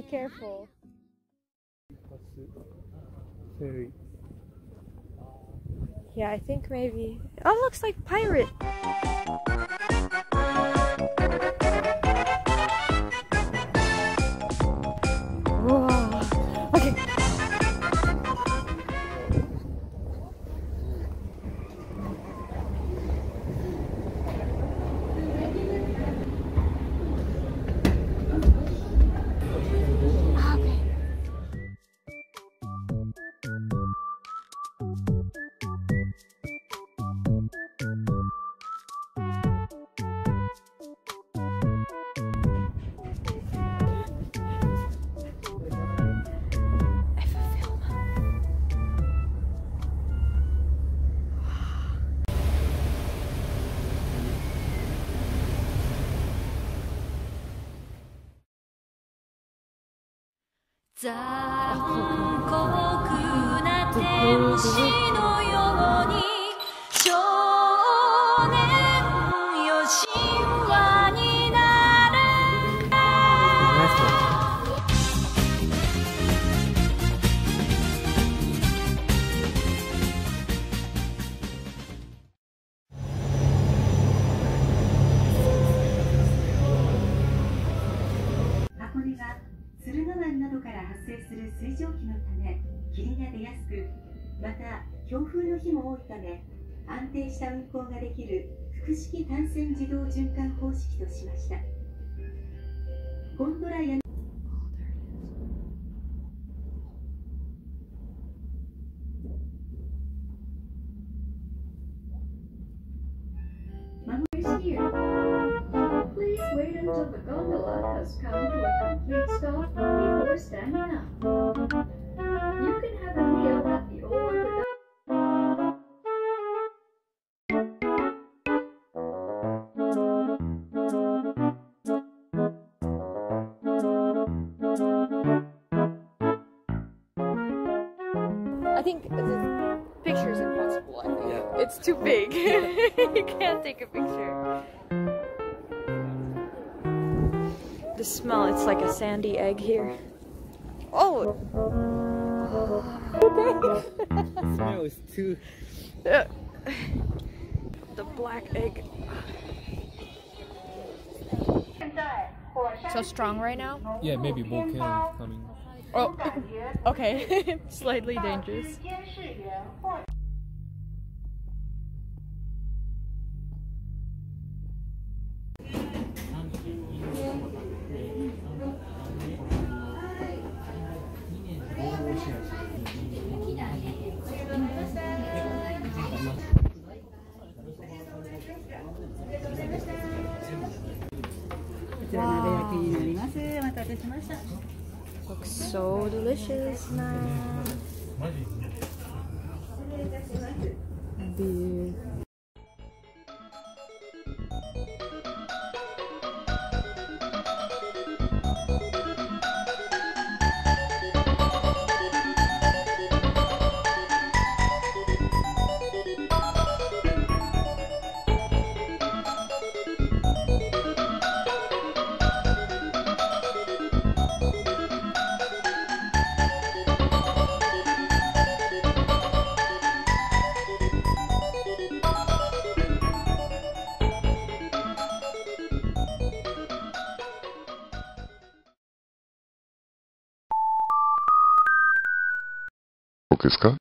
careful. Yeah, I think maybe. Oh, it looks like pirate. Whoa. Okay.残酷な天使のように少年よ神話になる。箱根は駿河湾などから発生する水蒸気のため霧が出やすく、また強風の日も多いため安定した運航ができる複式単線自動循環方式としました。ゴンドラやPlease wait until the gondola has come to a complete stop before standing up. You can have a meal at the old I think the picture is impossible. I think it's too big. You can't take a picture. The smell, it's like a sandy egg here. Oh! The smell is too... The black egg. So strong right now? Yeah, maybe volcano coming. Oh, okay. Slightly dangerous. Looks so delicious, man. Beer. OK ですか？